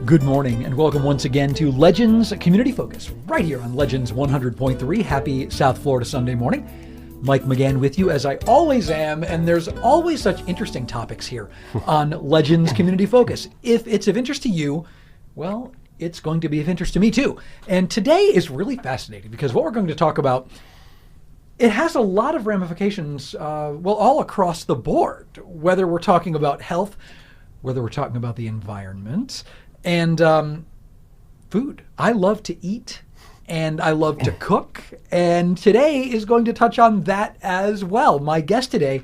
Good morning and welcome once again to Legends Community Focus, right here on Legends 100.3. Happy South Florida Sunday morning. Mike McGann with you as I always am, and there's always such interesting topics here on Legends Community Focus. If it's of interest to you, well, it's going to be of interest to me too. And today is really fascinating because what we're going to talk about, it has a lot of ramifications, all across the board, whether we're talking about health, whether we're talking about the environment, and food. I love to eat and I love to cook, and today is going to touch on that as well. My guest today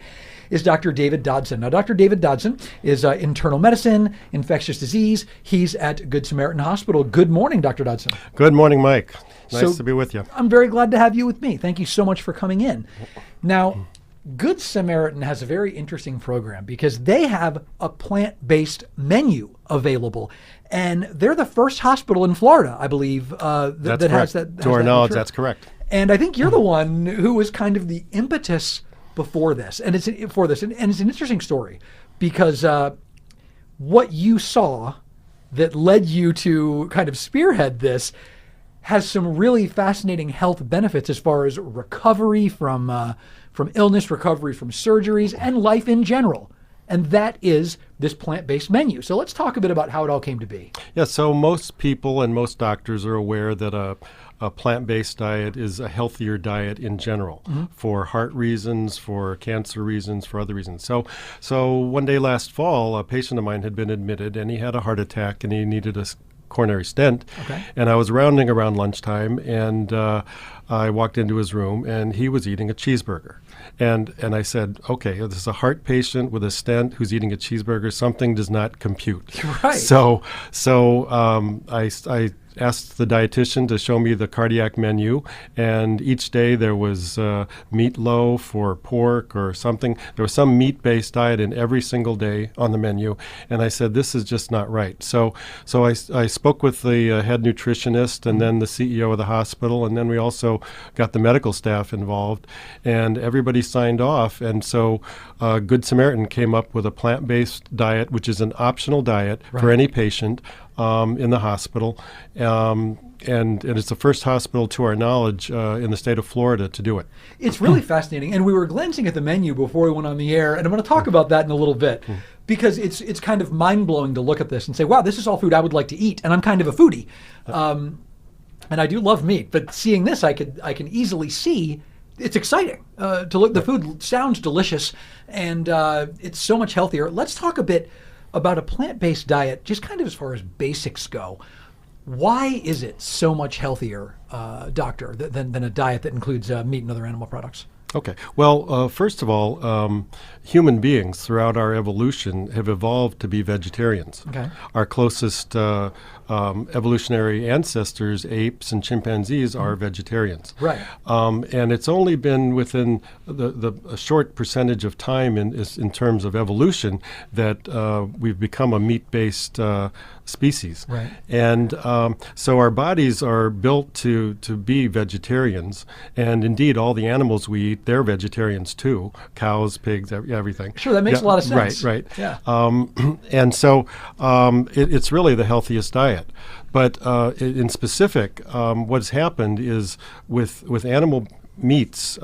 is Dr. David Dodson. Now, Dr. David Dodson is internal medicine, infectious disease. He's at Good Samaritan Hospital. Good morning, Dr. Dodson. Good morning, Mike. Nice to be with you. I'm very glad to have you with me. Thank you so much for coming in. Now, Good Samaritan has a very interesting program because they have a plant-based menu available, and they're the first hospital in Florida, I believe, that has that. To our knowledge, that's correct. And I think you're the one who was kind of the impetus before this, and it's an interesting story because what you saw that led you to kind of spearhead this has some really fascinating health benefits as far as recovery from illness, recovery from surgeries, and life in general. And that is this plant-based menu. So let's talk a bit about how it all came to be. Yeah, so most people and most doctors are aware that a plant-based diet is a healthier diet in general for heart reasons, for cancer reasons, for other reasons. So one day last fall, a patient of mine had been admitted and he had a heart attack and he needed a coronary stent. Okay. And I was rounding around lunchtime and I walked into his room and he was eating a cheeseburger. And I said, okay, this is a heart patient with a stent who's eating a cheeseburger. Something does not compute. Right. So I asked the dietitian to show me the cardiac menu, and each day there was meatloaf or pork or something. There was some meat-based diet in every single day on the menu, and I said, this is just not right. So I spoke with the head nutritionist and then the CEO of the hospital, and then we also got the medical staff involved, and everybody signed off. And so Good Samaritan came up with a plant-based diet, which is an optional diet for any patient in the hospital, and it's the first hospital, to our knowledge, in the state of Florida to do it. It's really fascinating, and we were glancing at the menu before we went on the air, and I'm going to talk about that in a little bit, because it's kind of mind-blowing to look at this and say, wow, this is all food I would like to eat, and I'm kind of a foodie, and I do love meat, but seeing this, I can easily see it's exciting to look. The food sounds delicious, and it's so much healthier. Let's talk a bit about a plant-based diet, just kind of as far as basics go. Why is it so much healthier, doctor, than a diet that includes meat and other animal products? Okay. Well, first of all, human beings throughout our evolution have evolved to be vegetarians. Okay. Our closest evolutionary ancestors, apes and chimpanzees, are vegetarians. Right. And it's only been within a short percentage of time in terms of evolution that we've become a meat-based species. Right. And so our bodies are built to be vegetarians, and indeed all the animals we eat, they're vegetarians too. Cows, pigs, everything. Sure, that makes a lot of sense. Right. Yeah. And so it's really the healthiest diet. But in specific, what's happened is with animal meats,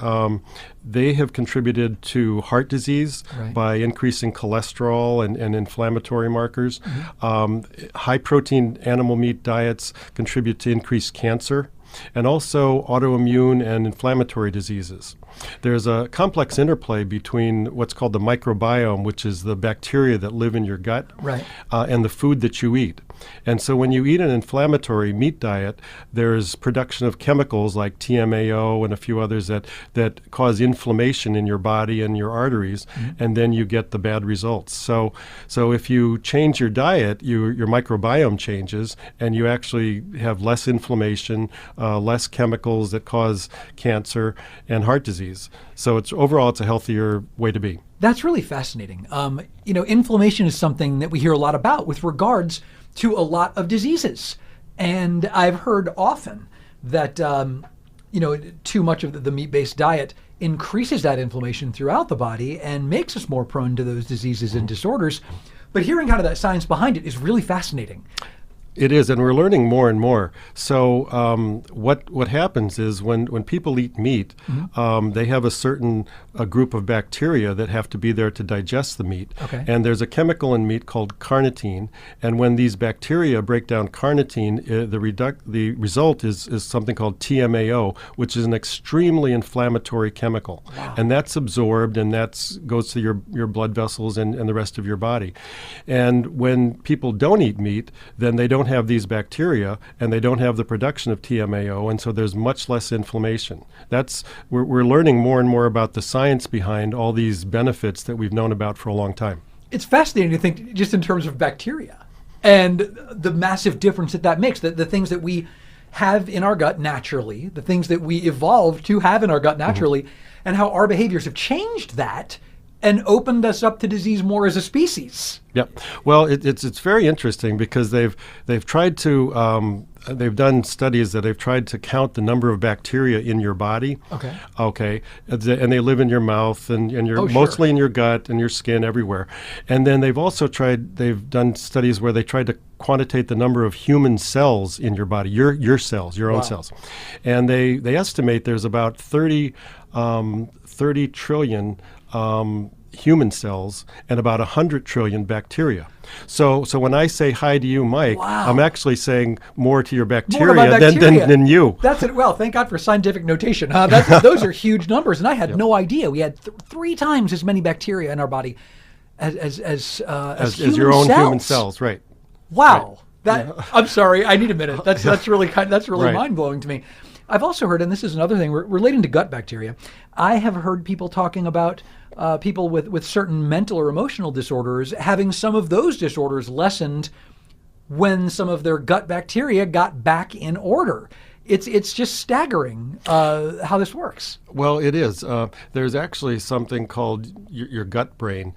they have contributed to heart disease by increasing cholesterol and inflammatory markers. High protein animal meat diets contribute to increased cancer and also autoimmune and inflammatory diseases. There's a complex interplay between what's called the microbiome, which is the bacteria that live in your gut, and the food that you eat. And so when you eat an inflammatory meat diet, there's production of chemicals like TMAO and a few others that cause inflammation in your body and your arteries, and then you get the bad results. So if you change your diet, your microbiome changes, and you actually have less inflammation, less chemicals that cause cancer and heart disease. So overall, it's a healthier way to be. That's really fascinating. Inflammation is something that we hear a lot about with regards to a lot of diseases. And I've heard often that, too much of the meat-based diet increases that inflammation throughout the body and makes us more prone to those diseases and disorders. But hearing kind of that science behind it is really fascinating. It is, and we're learning more and more. So what happens is when people eat meat, they have a group of bacteria that have to be there to digest the meat. Okay. And there's a chemical in meat called carnitine. And when these bacteria break down carnitine, the result is something called TMAO, which is an extremely inflammatory chemical. Wow. And that's absorbed, and that goes to your blood vessels and the rest of your body. And when people don't eat meat, then they don't have these bacteria, and they don't have the production of TMAO, and so there's much less inflammation. We're learning more and more about the science behind all these benefits that we've known about for a long time. It's fascinating to think just in terms of bacteria and the massive difference that makes, the things that we have in our gut naturally, the things that we evolved to have in our gut naturally, and how our behaviors have changed that and opened us up to disease more as a species. Yep. Well, it's very interesting because they've tried to they've done studies that they've tried to count the number of bacteria in your body. Okay. Okay. And they live in your mouth and you're mostly in your gut and your skin everywhere. And then they've done studies where they tried to quantitate the number of human cells in your body, your cells, your own cells. And they estimate there's about 30 trillion human cells and about 100 trillion bacteria. So when I say hi to you, Mike, I'm actually saying more to your bacteria, than you. That's it. Well, thank God for scientific notation. Those are huge numbers, and I had no idea. We had 3 times as many bacteria in our body as your own cells. Human cells, right? Wow. Right. I'm sorry. I need a minute. That's really mind blowing to me. I've also heard, and this is another thing relating to gut bacteria, I have heard people talking about people with certain mental or emotional disorders having some of those disorders lessened when some of their gut bacteria got back in order. It's just staggering how this works. Well, it is. There's actually something called your gut brain.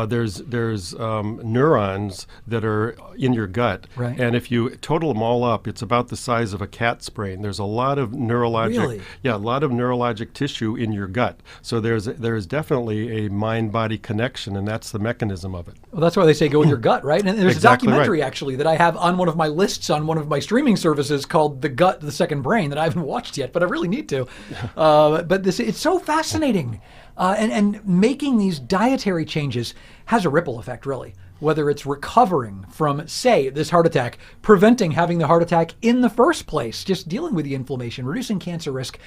There's neurons that are in your gut, and if you total them all up, it's about the size of a cat's brain. There's a lot of neurologic tissue in your gut. So there's definitely a mind-body connection, and that's the mechanism of it. Well, that's why they say go with your gut, right? And there's a documentary actually that I have on one of my lists on one of my streaming services called "The Gut, the Second Brain" that I haven't watched yet, but I really need to. But it's so fascinating, and making these dietary changes has a ripple effect, really. Whether it's recovering from, say, this heart attack, preventing having the heart attack in the first place, just dealing with the inflammation, reducing cancer risk.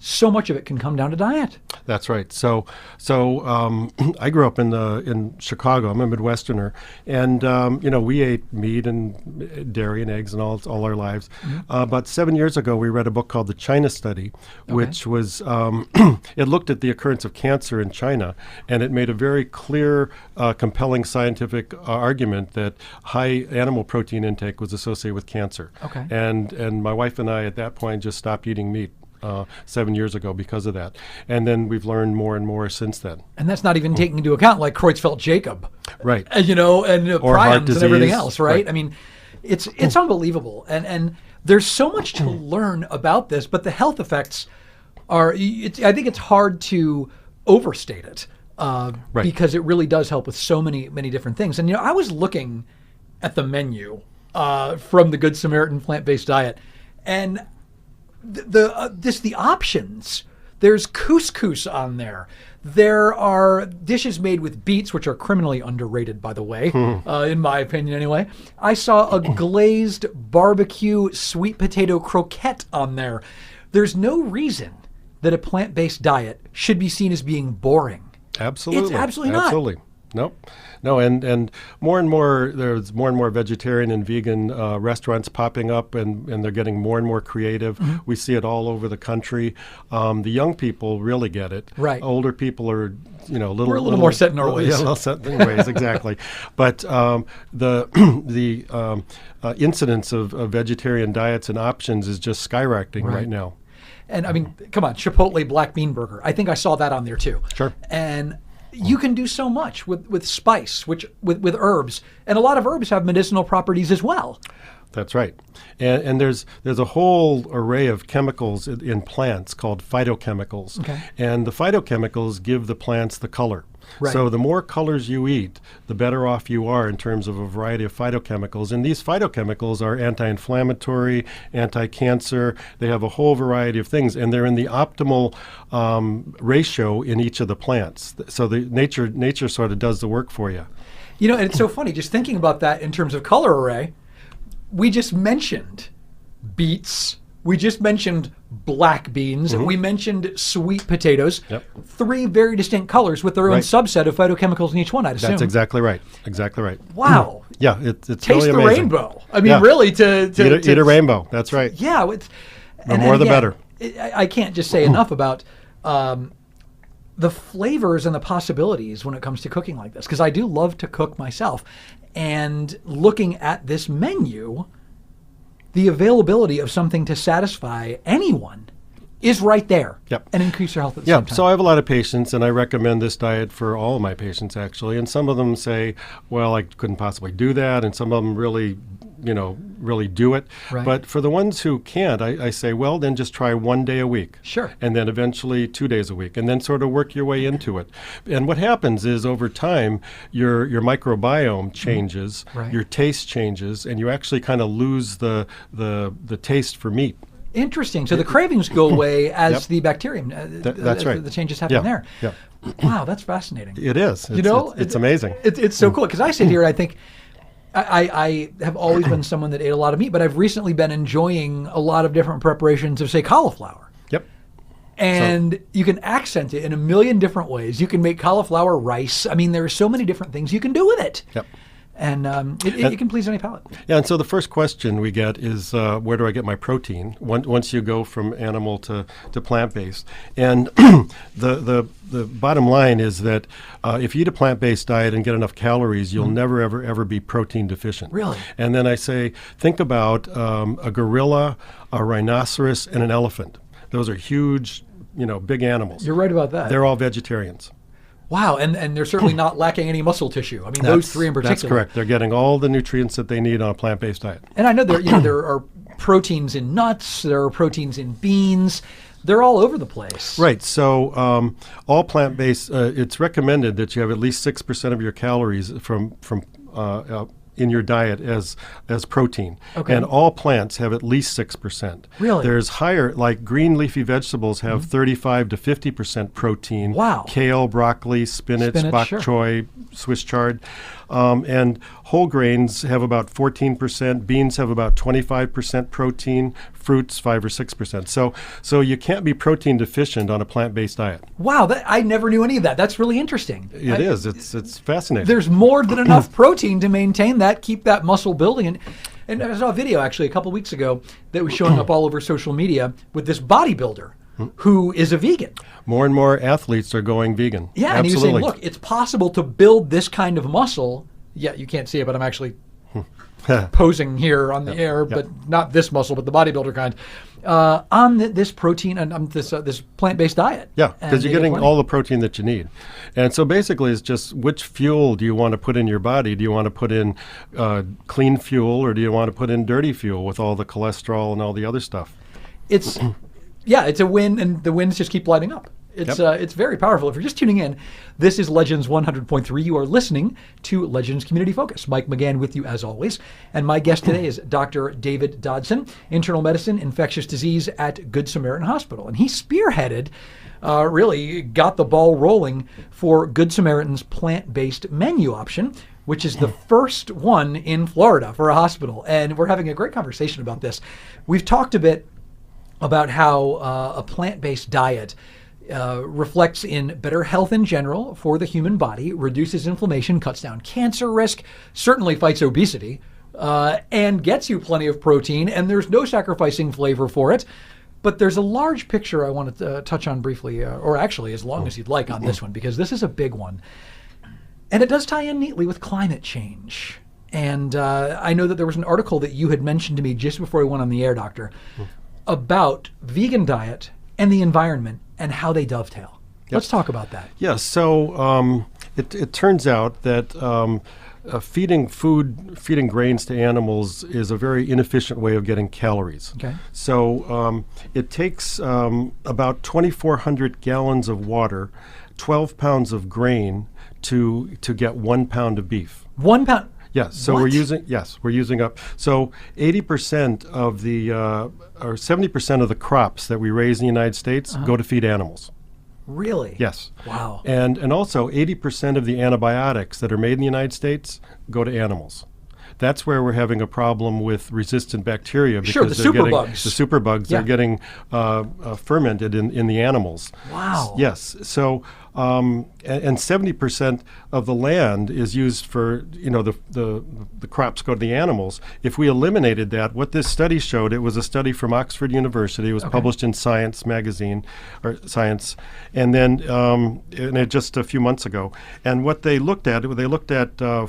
So much of it can come down to diet. That's right. So I grew up in Chicago. I'm a Midwesterner, and we ate meat and dairy and eggs and all our lives. About 7 years ago, we read a book called The China Study, which was it looked at the occurrence of cancer in China, and it made a very clear, compelling scientific argument that high animal protein intake was associated with cancer. Okay. And my wife and I at that point just stopped eating meat. 7 years ago because of that. And then we've learned more and more since then. And that's not even taking into account like Creutzfeldt-Jakob. Right. And prions and everything else, right? I mean, it's unbelievable. And there's so much to learn about this, but the health effects I think it's hard to overstate it because it really does help with so many different things. And, I was looking at the menu from the Good Samaritan plant-based diet, and the options. There's couscous on there. There are dishes made with beets, which are criminally underrated, by the way, in my opinion anyway. I saw a glazed barbecue sweet potato croquette on there. There's no reason that a plant-based diet should be seen as being boring. Absolutely. It's absolutely not. Absolutely. Nope. No, and more, there's more and more vegetarian and vegan restaurants popping up, and they're getting more and more creative. We see it all over the country. The young people really get it. Right. Older people are, we're a little more set in our ways. Yeah, a little set in ways, exactly. But the incidence of vegetarian diets and options is just skyrocketing right now. And I mean, come on, Chipotle black bean burger. I think I saw that on there too. Sure. And you can do so much with spice, with herbs, and a lot of herbs have medicinal properties as well. That's right. And there's a whole array of chemicals in plants called phytochemicals. Okay. And the phytochemicals give the plants the color. Right. So the more colors you eat, the better off you are in terms of a variety of phytochemicals. And these phytochemicals are anti-inflammatory, anti-cancer. They have a whole variety of things, and they're in the optimal ratio in each of the plants. So the nature sort of does the work for you. You know, and it's so funny just thinking about that in terms of color array. We just mentioned beets. We just mentioned black beans. We mentioned sweet potatoes. Yep. 3 very distinct colors with their own Right. subset of phytochemicals in each one, I'd assume. That's exactly right. Exactly right. Wow. Yeah, it's Taste really the amazing. rainbow. I mean, Yeah. really, Eat a rainbow. That's right. Yeah. The more the better. I can't just say enough about the flavors and the possibilities when it comes to cooking like this, because I do love to cook myself. And looking at this menu, the availability of something to satisfy anyone is right there. Yep. And increase their health at the Yeah, same time. so I have a lot of patients, and I recommend this diet for all of my patients, actually. And some of them say, well, I couldn't possibly do that. And some of them really do it. Right. But for the ones who can't, I say, well, then just try 1 day a week. Sure. And then eventually 2 days a week, and then sort of work your way into it. And what happens is over time, your microbiome changes, Right. your taste changes, and you actually kind of lose the taste for meat. Interesting. So the cravings go away as Yep. the bacterium, That's right. the changes happen there. Yeah. Wow, that's fascinating. It is. It's amazing. It's so cool because I sit here and I think I have always been someone that ate a lot of meat, but I've recently been enjoying a lot of different preparations of, say, cauliflower. Yep. And you can accent it in a million different ways. You can make cauliflower rice. I mean, there are so many different things you can do with it. Yep. And it can please any palate. Yeah, and so the first question we get is, where do I get my protein? Once you go from animal to plant-based. And the bottom line is that if you eat a plant-based diet and get enough calories, you'll never, ever be protein deficient. Really? And then I say, think about a gorilla, a rhinoceros, and an elephant. Those are huge, big animals. You're right about that. They're all vegetarians. Wow, and they're certainly not lacking any muscle tissue. I mean, those 3 in particular. That's correct. They're getting all the nutrients that they need on a plant-based diet. And I know there are proteins in nuts, there are proteins in beans. They're all over the place. Right. So all plant-based, it's recommended that you have at least 6% of your calories from in your diet as protein. Okay. And all plants have at least 6%. Really? There's higher, like green leafy vegetables have 35 to 50% protein. Wow. Kale, broccoli, spinach, bok sure. choy, Swiss chard. And whole grains have about 14%. Beans have about 25% protein. Fruits, 5 or 6%. So you can't be protein deficient on a plant-based diet. Wow, I never knew any of that. That's really interesting. It is. It's fascinating. There's more than enough protein to maintain that, keep that muscle building. And I saw a video actually a couple weeks ago that was showing up all over social media with this bodybuilder who is a vegan. More and more athletes are going vegan. Yeah, Absolutely. and he was saying, look, it's possible to build this kind of muscle. Yeah, you can't see it, but I'm actually posing here on the air, but not this muscle, but the bodybuilder kind, on this protein and this plant-based diet. Yeah, because you're getting plenty. all the protein that you need. And so basically it's just which fuel do you want to put in your body? Do you want to put in clean fuel, or do you want to put in dirty fuel with all the cholesterol and all the other stuff? It's a win, and the wins just keep lighting up. It's very powerful. If you're just tuning in, this is Legends 100.3. You are listening to Legends Community Focus. Mike McGann with you as always. And my guest today is Dr. David Dodson, internal medicine, infectious disease at Good Samaritan Hospital. And he spearheaded, really got the ball rolling for Good Samaritan's plant-based menu option, which is the first one in Florida for a hospital. And we're having a great conversation about this. We've talked a bit about how a plant-based diet reflects in better health in general for the human body, reduces inflammation, cuts down cancer risk, certainly fights obesity, and gets you plenty of protein, and there's no sacrificing flavor for it. But there's a large picture I want to touch on briefly, or actually as long as you'd like on this one, because this is a big one. And it does tie in neatly with climate change. And I know that there was an article that you had mentioned to me just before we went on the air, Doctor, about vegan diet and the environment and how they dovetail. Yep. Let's talk about that. Yeah, so it turns out that feeding grains to animals is a very inefficient way of getting calories. Okay. So it takes about 2,400 gallons of water, 12 pounds of grain to get 1 pound of beef. 1 pound? Yes, so What? we're using up. So 80% of the, or 70% of the crops that we raise in the United States go to feed animals. Really? Yes. Wow. And also 80% of the antibiotics that are made in the United States go to animals. That's where we're having a problem with resistant bacteria because Sure, the superbugs. The superbugs Yeah. are getting fermented in the animals. Wow. Yes. So and 70% of the land is used for, the crops go to the animals. If we eliminated that, what this study showed, it was a study from Oxford University. It was published in Science magazine, or Science, and then just a few months ago. And what they looked at,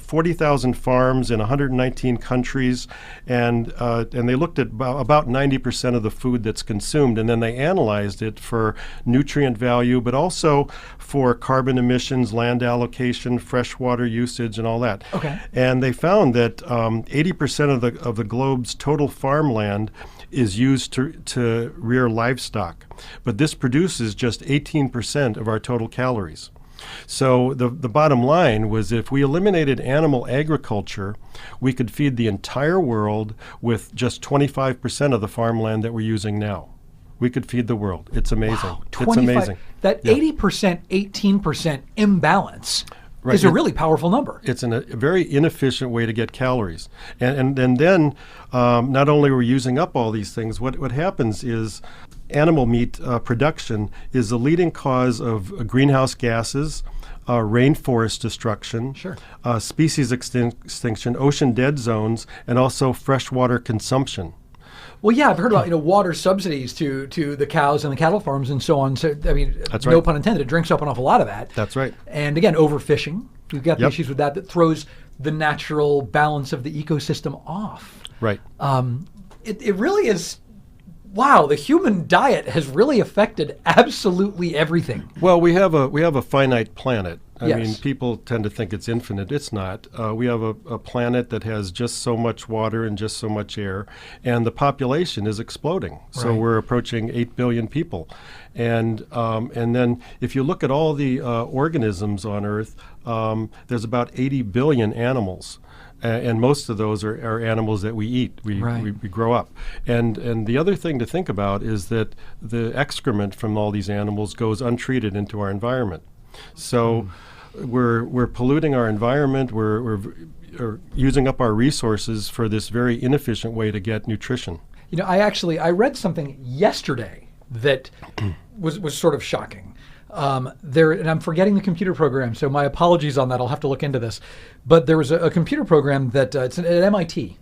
40,000 farms in 119 countries, and they looked at about 90% of the food that's consumed, and then they analyzed it for nutrient value, but also for carbon emissions, land allocation, freshwater usage, and all that. Okay. And they found that 80% of the globe's total farmland is used to rear livestock, but this produces just 18% of our total calories. So the bottom line was, if we eliminated animal agriculture, we could feed the entire world with just 25% of the farmland that we're using now. We could feed the world. It's amazing. Wow, It's amazing. That 80%, 18% imbalance is a really powerful number. It's a very inefficient way to get calories. And then not only are we using up all these things, what happens is animal meat production is the leading cause of greenhouse gases, rainforest destruction, species extinction, ocean dead zones, and also freshwater consumption. Well, yeah, I've heard about water subsidies to the cows and the cattle farms and so on. So I mean, That's no right. pun intended, it drinks up an awful lot of that. That's right. And again, overfishing. We've got the Yep. issues with that throws the natural balance of the ecosystem off. Right. It really is. Wow, the human diet has really affected absolutely everything. Well, we have a finite planet. I Yes. mean, people tend to think it's infinite. It's not. We have a planet that has just so much water and just so much air, and the population is exploding. So Right. we're approaching 8 billion people, and then if you look at all the organisms on Earth, there's about 80 billion animals. And most of those are animals that we eat, we grow up. And the other thing to think about is that the excrement from all these animals goes untreated into our environment. So we're polluting our environment, we're using up our resources for this very inefficient way to get nutrition. I read something yesterday that was sort of shocking. And I'm forgetting the computer program, so my apologies on that. I'll have to look into this. But there was a computer program that it's at MIT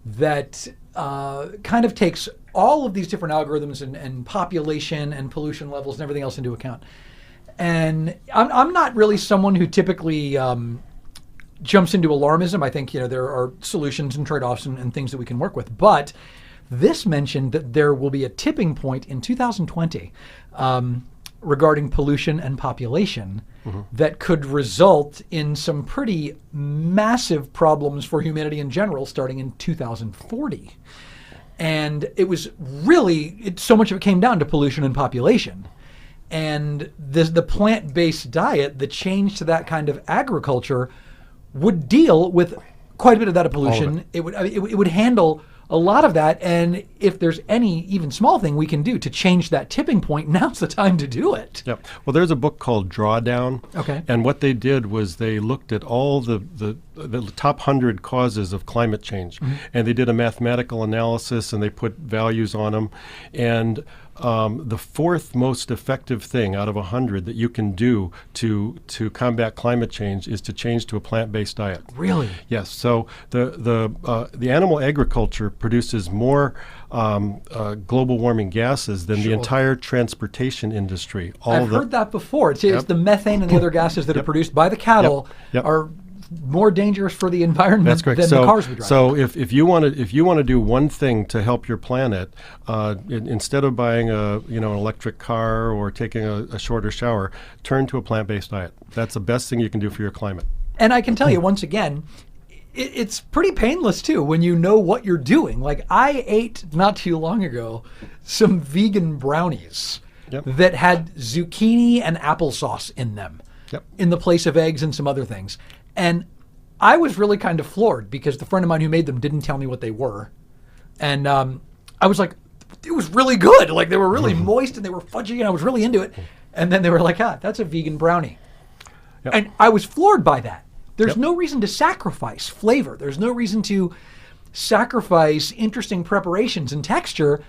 that kind of takes all of these different algorithms and population and pollution levels and everything else into account. And I'm not really someone who typically jumps into alarmism. I think there are solutions and trade-offs and things that we can work with. But this mentioned that there will be a tipping point in 2020 regarding pollution and population that could result in some pretty massive problems for humanity in general starting in 2040. And it was really, so much of it came down to pollution and population. And the plant-based diet, the change to that kind of agriculture, would deal with quite a bit of that pollution. It would handle a lot of that, and if there's any even small thing we can do to change that tipping point, now's the time to do it. Yep. Well, there's a book called Drawdown. Okay. And what they did was they looked at all the top 100 causes of climate change, and they did a mathematical analysis, and they put values on them. And the fourth most effective thing out of 100 that you can do to combat climate change is to change to a plant-based diet. Really? Yes. So the animal agriculture produces more global warming gases than the entire transportation industry. I've heard that before. It's the methane and the other gases that are produced by the cattle are more dangerous for the environment That's correct. than the cars we drive. So if you want to do one thing to help your planet, instead of buying an electric car or taking a shorter shower, turn to a plant-based diet. That's the best thing you can do for your climate. And I can tell you once again, it's pretty painless too when you know what you're doing. Like I ate not too long ago some vegan brownies that had zucchini and applesauce in them. Yep. in the place of eggs and some other things. And I was really kind of floored because the friend of mine who made them didn't tell me what they were. And I was like, it was really good. Like, they were really moist and they were fudgy and I was really into it. And then they were like, that's a vegan brownie. Yep. And I was floored by that. There's no reason to sacrifice flavor. There's no reason to sacrifice interesting preparations and texture.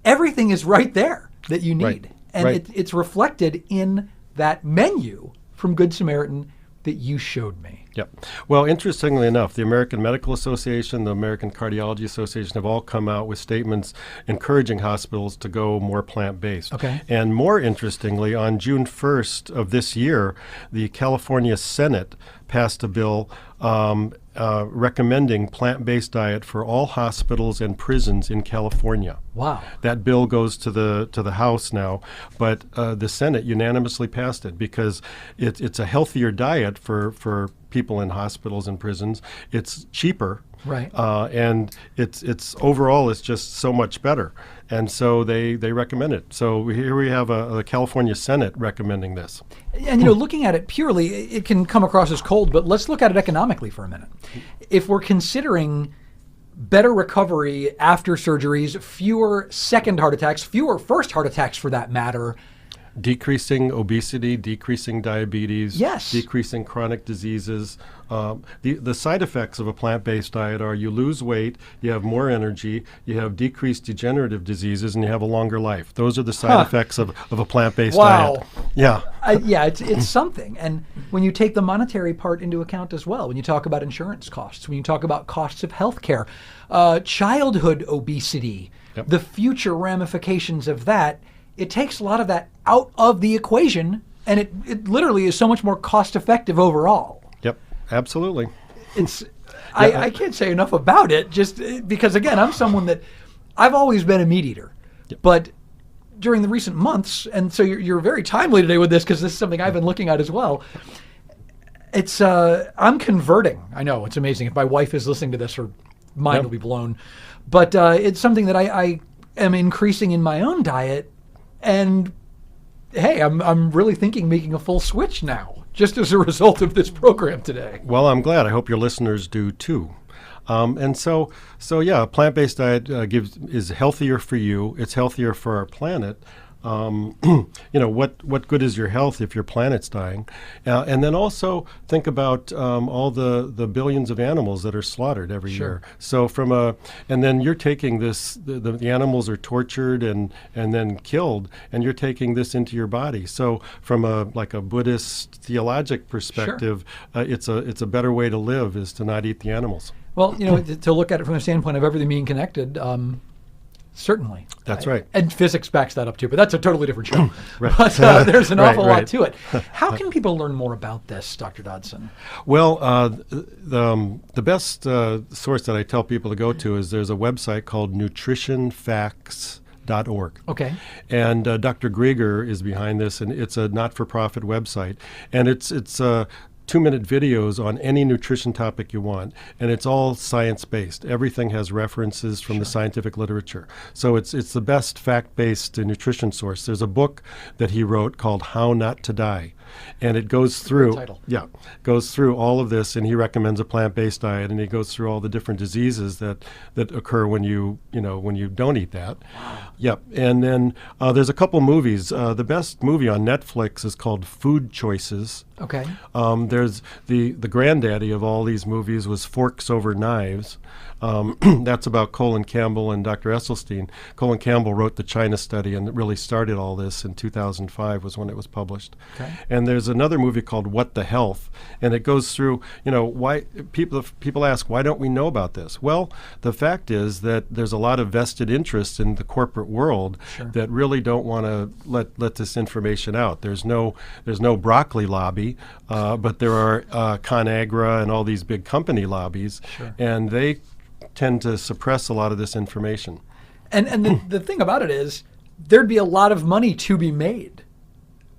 Everything is right there that you need. Right. And it's reflected in that menu from Good Samaritan that you showed me. Yep. Well, interestingly enough, the American Medical Association, the American Cardiology Association have all come out with statements encouraging hospitals to go more plant-based. Okay. And more interestingly, on June 1st of this year, the California Senate passed a bill recommending plant-based diet for all hospitals and prisons in California. Wow. That bill goes to the House now, but the Senate unanimously passed it because it's a healthier diet for people in hospitals and prisons. It's cheaper, right? And it's overall it's just so much better, and so they recommend it. So here we have a California Senate recommending this. And looking at it purely, it can come across as cold, but let's look at it economically for a minute. If we're considering better recovery after surgeries, fewer second heart attacks, fewer first heart attacks for that matter, decreasing obesity, decreasing diabetes, yes, decreasing chronic diseases. The side effects of a plant-based diet are you lose weight, you have more energy, you have decreased degenerative diseases, and you have a longer life. Those are the side effects of a plant-based diet. Yeah. It's something. And when you take the monetary part into account as well, when you talk about insurance costs, when you talk about costs of healthcare, childhood obesity, the future ramifications of that, it takes a lot of that out of the equation, and it literally is so much more cost-effective overall. Yep, absolutely. I can't say enough about it, just because, again, I'm someone that I've always been a meat eater, but during the recent months, and so you're very timely today with this because this is something I've been looking at as well. It's I'm converting. I know, it's amazing. If my wife is listening to this, her mind will be blown. But it's something that I am increasing in my own diet. And hey, I'm really thinking making a full switch now, just as a result of this program today. Well, I'm glad. I hope your listeners do too. And so a plant-based diet is healthier for you. It's healthier for our planet. What good is your health if your planet's dying? And then also think about all the billions of animals that are slaughtered every year. So and then you're taking this, the animals are tortured and then killed, and you're taking this into your body. So from a Buddhist theologic perspective, it's a better way to live is to not eat the animals. Well, to look at it from the standpoint of everything being connected, certainly. That's right. And physics backs that up too, but that's a totally different show. But there's an awful lot to it. How can people learn more about this, Dr. Dodson? Well, the best source that I tell people to go to is there's a website called nutritionfacts.org. Okay. And Dr. Grieger is behind this, and it's a not-for-profit website. And it's 2-minute videos on any nutrition topic you want, and it's all science-based. Everything has references from the scientific literature. So it's the best fact-based nutrition source. There's a book that he wrote called How Not to Die, and it goes through all of this, and he recommends a plant-based diet, and he goes through all the different diseases that occur when you don't eat that. Wow. Yep. And then there's a couple movies. The best movie on Netflix is called Food Choices. Okay. There's the granddaddy of all these movies was Forks Over Knives. That's about Colin Campbell and Dr. Esselstyn. Colin Campbell wrote the China study, and it really started all this in 2005 was when it was published. Okay. And there's another movie called What the Health, and it goes through, why people ask, why don't we know about this? Well, the fact is that there's a lot of vested interest in the corporate world that really don't want to let this information out. There's no broccoli lobby, but there are ConAgra and all these big company lobbies, and they tend to suppress a lot of this information. And the thing about it is there'd be a lot of money to be made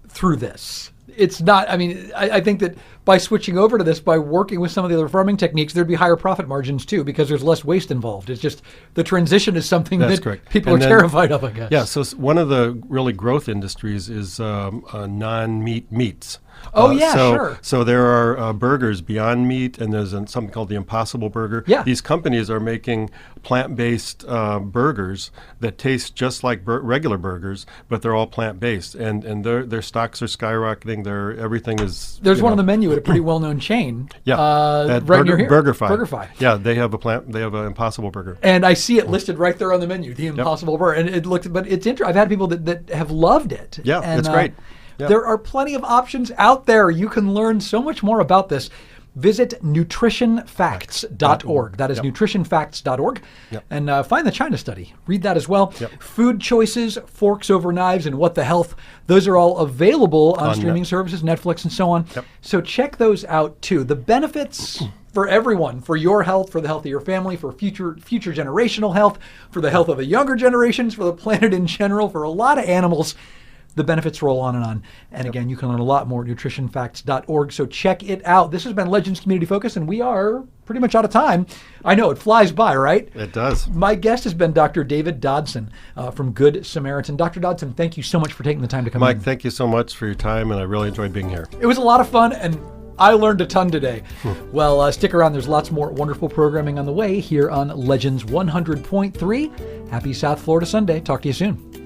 through this. It's not, I think that by switching over to this, by working with some of the other farming techniques, there'd be higher profit margins too, because there's less waste involved. It's just the transition is something that people are terrified of, I guess. Yeah, so one of the really growth industries is non-meat meats. Oh, yeah, so, sure. So there are burgers Beyond Meat, and there's something called the Impossible Burger. Yeah. These companies are making plant-based burgers that taste just like regular burgers, but they're all plant-based, and their stocks are skyrocketing. Everything is. There's one on the menu at a pretty well-known chain. Yeah, at right near here. BurgerFi. BurgerFi. Yeah, they have an Impossible Burger. And I see it listed right there on the menu, the Impossible Burger. And it looks, but it's interesting. I've had people that have loved it. Yeah, and, it's great. Yeah. There are plenty of options out there. You can learn so much more about this. Visit nutritionfacts.org. That is nutritionfacts.org. Yep. And find the China study. Read that as well. Yep. Food choices, forks over knives, and what the health. Those are all available on streaming services, Netflix and so on. Yep. So check those out too. The benefits for everyone, for your health, for the health of your family, for future generational health, for the health of the younger generations, for the planet in general, for a lot of animals. The benefits roll on and on. And again, you can learn a lot more at nutritionfacts.org. So check it out. This has been Legends Community Focus, and we are pretty much out of time. I know, it flies by, right? It does. My guest has been Dr. David Dodson from Good Samaritan. Dr. Dodson, thank you so much for taking the time to come in. Mike, thank you so much for your time, and I really enjoyed being here. It was a lot of fun, and I learned a ton today. Well, stick around. There's lots more wonderful programming on the way here on Legends 100.3. Happy South Florida Sunday. Talk to you soon.